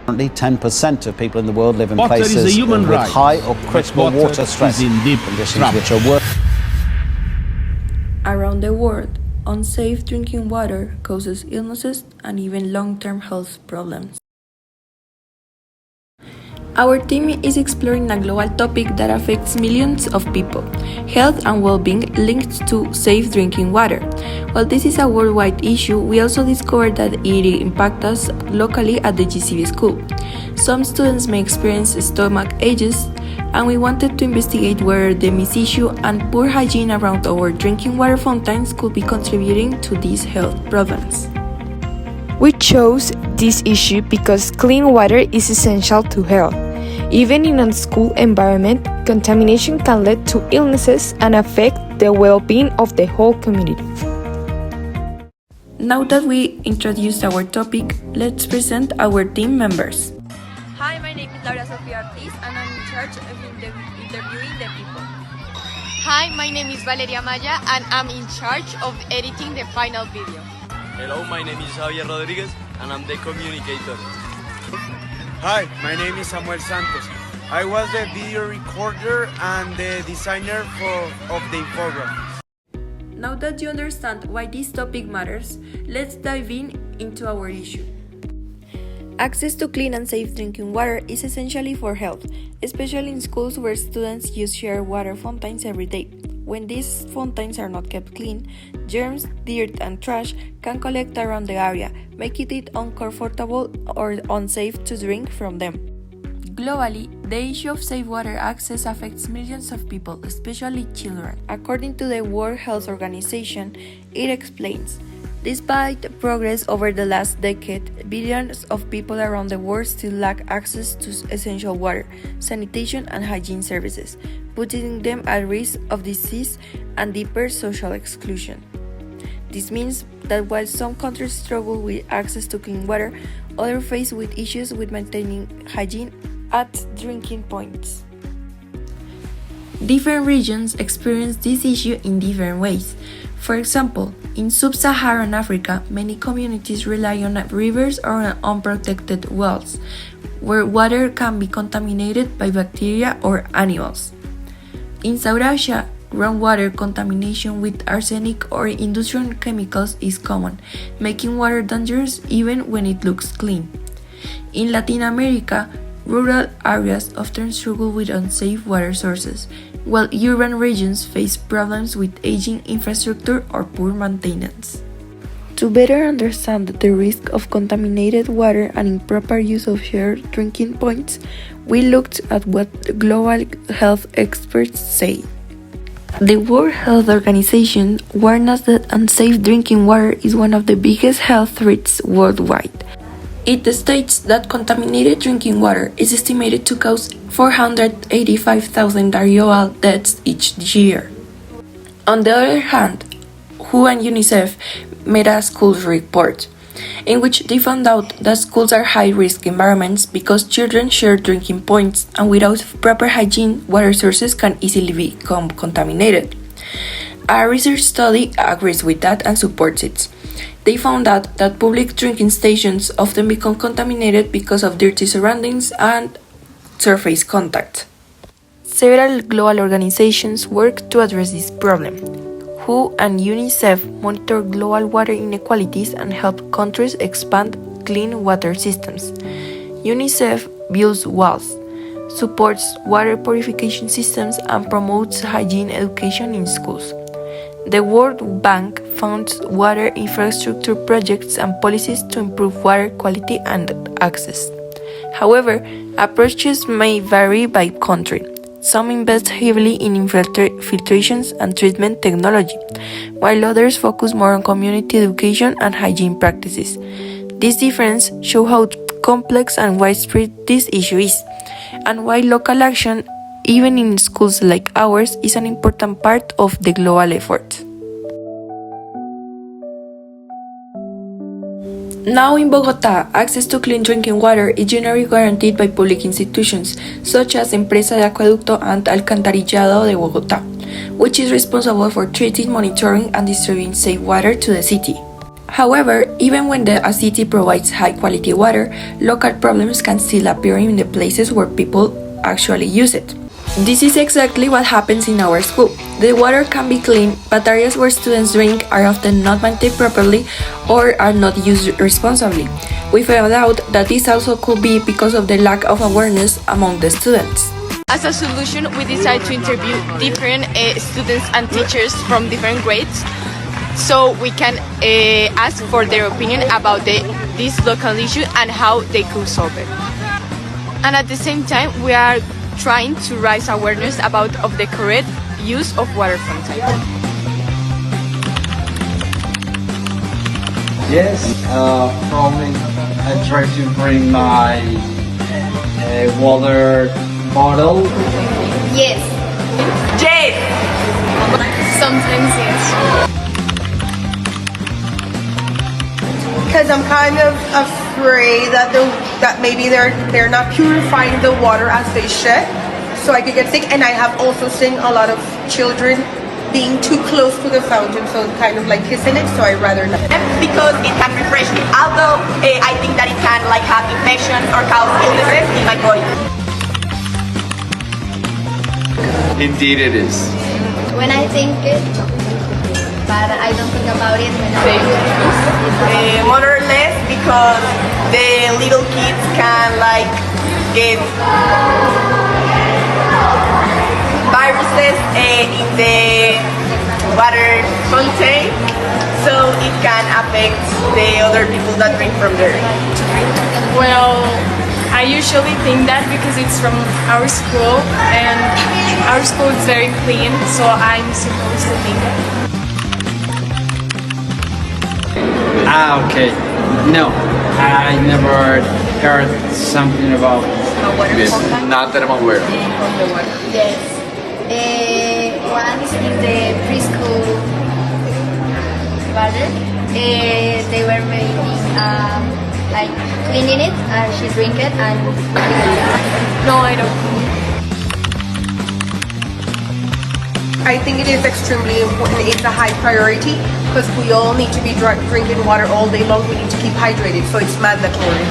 Currently, 10% of people in the world live in Water places is a human with right, high or critical water water stress is in deep conditions trouble. which are worse. Around the world, unsafe drinking water causes illnesses and even long-term health problems. Our team is exploring a global topic that affects millions of people: health and well-being linked to safe drinking water. While this is a worldwide issue, we also discovered that it impacts us locally at the GCB school. Some students may experience stomach aches, and we wanted to investigate whether the mist issue and poor hygiene around our drinking water fountains could be contributing to these health problems. We chose this issue because clean water is essential to health. Even in a school environment, contamination can lead to illnesses and affect the well-being of the whole community. Now that we introduced our topic, let's present our team members. Hi, my name is Ortiz, and I'm in charge of interviewing the people. Hi, my name is Valeria Amaya, and I'm in charge of editing the final video. Hello, my name is Javier, and I'm the communicator. Hi, my name is Santos. I was the video recorder and the designer of the infographics. Now that you understand why this topic matters, let's dive into our issue. Access to clean and safe drinking water is essential for health, especially in schools where students use shared water fountains every day. When these fountains are not kept clean, germs, dirt, and trash can collect around the area, making it uncomfortable or unsafe to drink from them. Globally, the issue of safe water access affects millions of people, especially children. According to the World Health Organization, it explains, despite progress over the last decade, billions of people around the world still lack access to essential water, sanitation, and hygiene services, putting them at risk of disease and deeper social exclusion. This means that while some countries struggle with access to clean water, others face with issues with maintaining hygiene at drinking points. Different regions experience this issue in different ways. For example, in sub-Saharan Africa, many communities rely on rivers or on unprotected wells, where water can be contaminated by bacteria or animals. In South Asia, groundwater contamination with arsenic or industrial chemicals is common, making water dangerous even when it looks clean. In Latin America, rural areas often struggle with unsafe water sources, while urban regions face problems with aging infrastructure or poor maintenance. To better understand the risk of contaminated water and improper use of shared drinking points, we looked at what global health experts say. The World Health Organization warns us that unsafe drinking water is one of the biggest health threats worldwide. It states that contaminated drinking water is estimated to cause 485,000 diarrheal deaths each year. On the other hand, WHO and UNICEF made a schools report, in which they found out that schools are high-risk environments because children share drinking points, and without proper hygiene, water sources can easily become contaminated. A research study agrees with that and supports it. They found out that public drinking stations often become contaminated because of dirty surroundings and surface contact. Several global organizations work to address this problem. WHO and UNICEF monitor global water inequalities and help countries expand clean water systems. UNICEF builds walls, supports water purification systems, and promotes hygiene education in schools. The World Bank funds water infrastructure projects and policies to improve water quality and access. However, approaches may vary by country. Some invest heavily in filtrations and treatment technology, while others focus more on community education and hygiene practices. This difference shows how complex and widespread this issue is, and why local action, even in schools like ours, is an important part of the global effort. Now in Bogotá, access to clean drinking water is generally guaranteed by public institutions, such as Empresa de Acueducto and Alcantarillado de Bogotá, which is responsible for treating, monitoring, and distributing safe water to the city. However, even when a city provides high-quality water, local problems can still appear in the places where people actually use it. This is exactly what happens in our school. The water can be clean, but areas where students drink are often not maintained properly or are not used responsibly. We found out that this also could be because of the lack of awareness among the students. As a solution, we decided to interview different students and teachers from different grades, so we can ask for their opinion about this local issue and how they could solve it. And at the same time, we are trying to raise awareness about the correct use of water fountain. Yes, probably I try to bring my water bottle. Yes. Yes! Sometimes yes. Because I'm kind of afraid that maybe they're not purifying the water as they should, so I could get sick. And I have also seen a lot of children being too close to the fountain, so kind of like kissing it. So I'd rather not. Because it can refresh me. Although I think that it can like have infections or cause illnesses in my body. Indeed it is. When I think it, but I don't think about it when I More or less because the little kids can like get viruses in the water fountain, so it can affect the other people that drink from there. Well, I usually think that because it's from our school and our school is very clean, so I'm supposed to think that. Okay. No, I never heard something about this. Not that I'm aware of. Yes. Once in the preschool water, they were making like cleaning it, and she drank it, and No, I don't. I think it is extremely important. It's a high priority because we all need to be drinking water all day long. We need to keep hydrated, so it's mandatory.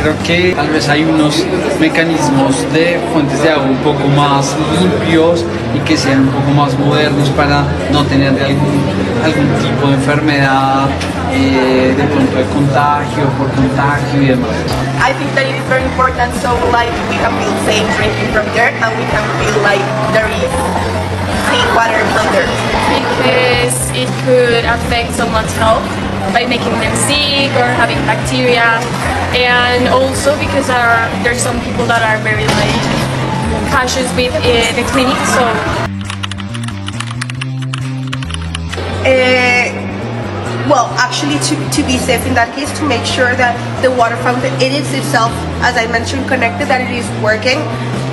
Creo que tal vez hay unos mecanismos de fuentes de agua un poco más limpios y que sean un poco más modernos para no tener algún tipo de enfermedad, de pronto de contagio, por contagio y demás. I think that it is very important, so like we can feel safe drinking from there, and we can feel like there is clean water from there. Because it could affect someone's health by making them sick or having bacteria, and also because there's some people that are very like cautious with the cleaning, so well, actually, to be safe in that case, to make sure that the water fountain, it is itself, as I mentioned, connected, that it is working,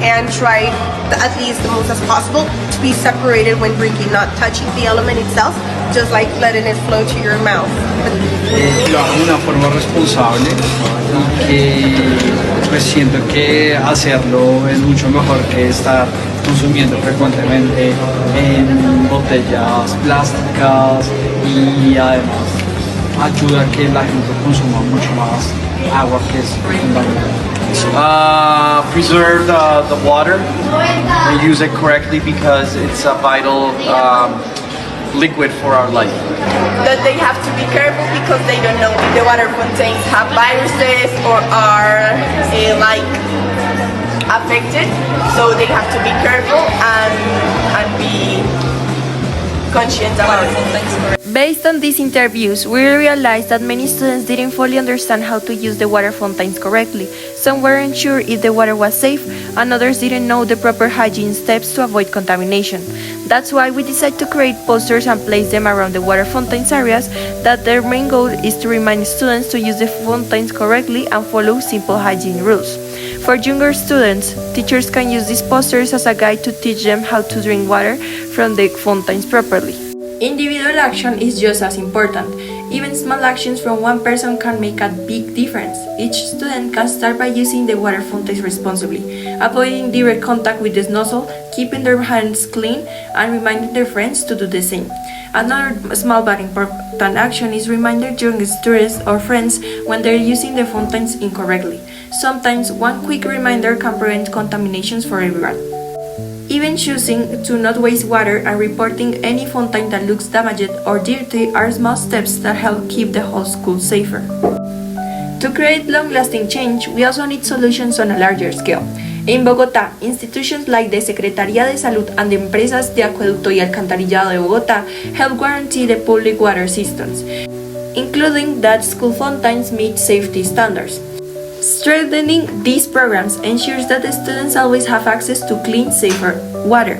and try at least the most as possible to be separated when drinking, not touching the element itself, just like letting it flow to your mouth. Lo hago de una forma responsable y que pues siento que hacerlo es mucho mejor que estar consumiendo frecuentemente en botellas plásticas, y además ayuda a que la gente consuma mucho más agua, que es fundamental. Preserve the water and use it correctly because it's a vital liquid for our life. That they have to be careful because they don't know if the water fountains have viruses or are like affected, so they have to be careful and be conscious about it. Based on these interviews, we realized that many students didn't fully understand how to use the water fountains correctly. Some weren't sure if the water was safe, and others didn't know the proper hygiene steps to avoid contamination. That's why we decided to create posters and place them around the water fountains areas, that their main goal is to remind students to use the fountains correctly and follow simple hygiene rules. For younger students, teachers can use these posters as a guide to teach them how to drink water from the fountains properly. Individual action is just as important. Even small actions from one person can make a big difference. Each student can start by using the water fountains responsibly, avoiding direct contact with the nozzle, keeping their hands clean, and reminding their friends to do the same. Another small but important action is reminder young students or friends when they're using the fountains incorrectly. Sometimes one quick reminder can prevent contaminations for everyone. Even choosing to not waste water and reporting any fountain that looks damaged or dirty are small steps that help keep the whole school safer. To create long-lasting change, we also need solutions on a larger scale. En Bogotá, institutions like the Secretaría de Salud and the Empresas de Acueducto y Alcantarillado de Bogotá help guarantee the public water systems, including that school fountains meet safety standards. Strengthening these programs ensures that the students always have access to clean, safer water.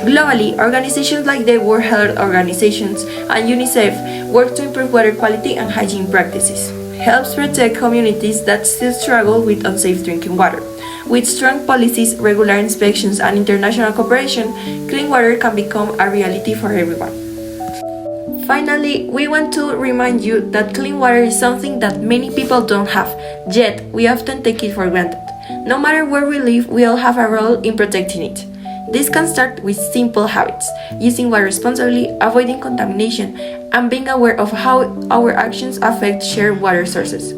Globally, organizations like the World Health Organization and UNICEF work to improve water quality and hygiene practices, helps protect communities that still struggle with unsafe drinking water. With strong policies, regular inspections, and international cooperation, clean water can become a reality for everyone. Finally, we want to remind you that clean water is something that many people don't have, yet we often take it for granted. No matter where we live, we all have a role in protecting it. This can start with simple habits, using water responsibly, avoiding contamination, and being aware of how our actions affect shared water sources.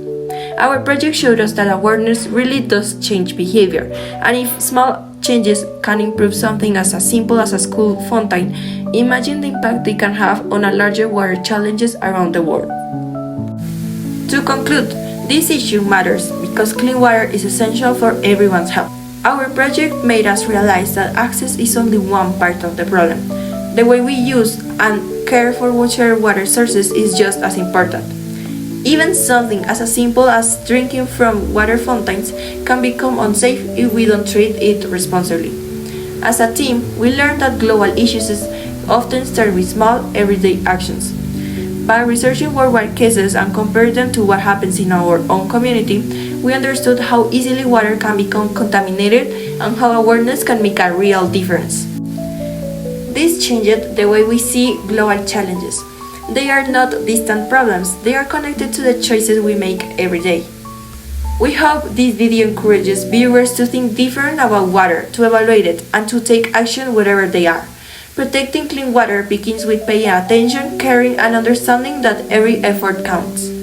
Our project showed us that awareness really does change behavior, and if small changes can improve something as simple as a school fountain, imagine the impact they can have on a larger water challenges around the world. To conclude, this issue matters because clean water is essential for everyone's health. Our project made us realize that access is only one part of the problem. The way we use and care for shared water sources is just as important. Even something as simple as drinking from water fountains can become unsafe if we don't treat it responsibly. As a team, we learned that global issues often start with small, everyday actions. By researching worldwide cases and comparing them to what happens in our own community, we understood how easily water can become contaminated and how awareness can make a real difference. This changed the way we see global challenges. They are not distant problems, they are connected to the choices we make every day. We hope this video encourages viewers to think different about water, to evaluate it, and to take action wherever they are. Protecting clean water begins with paying attention, caring, and understanding that every effort counts.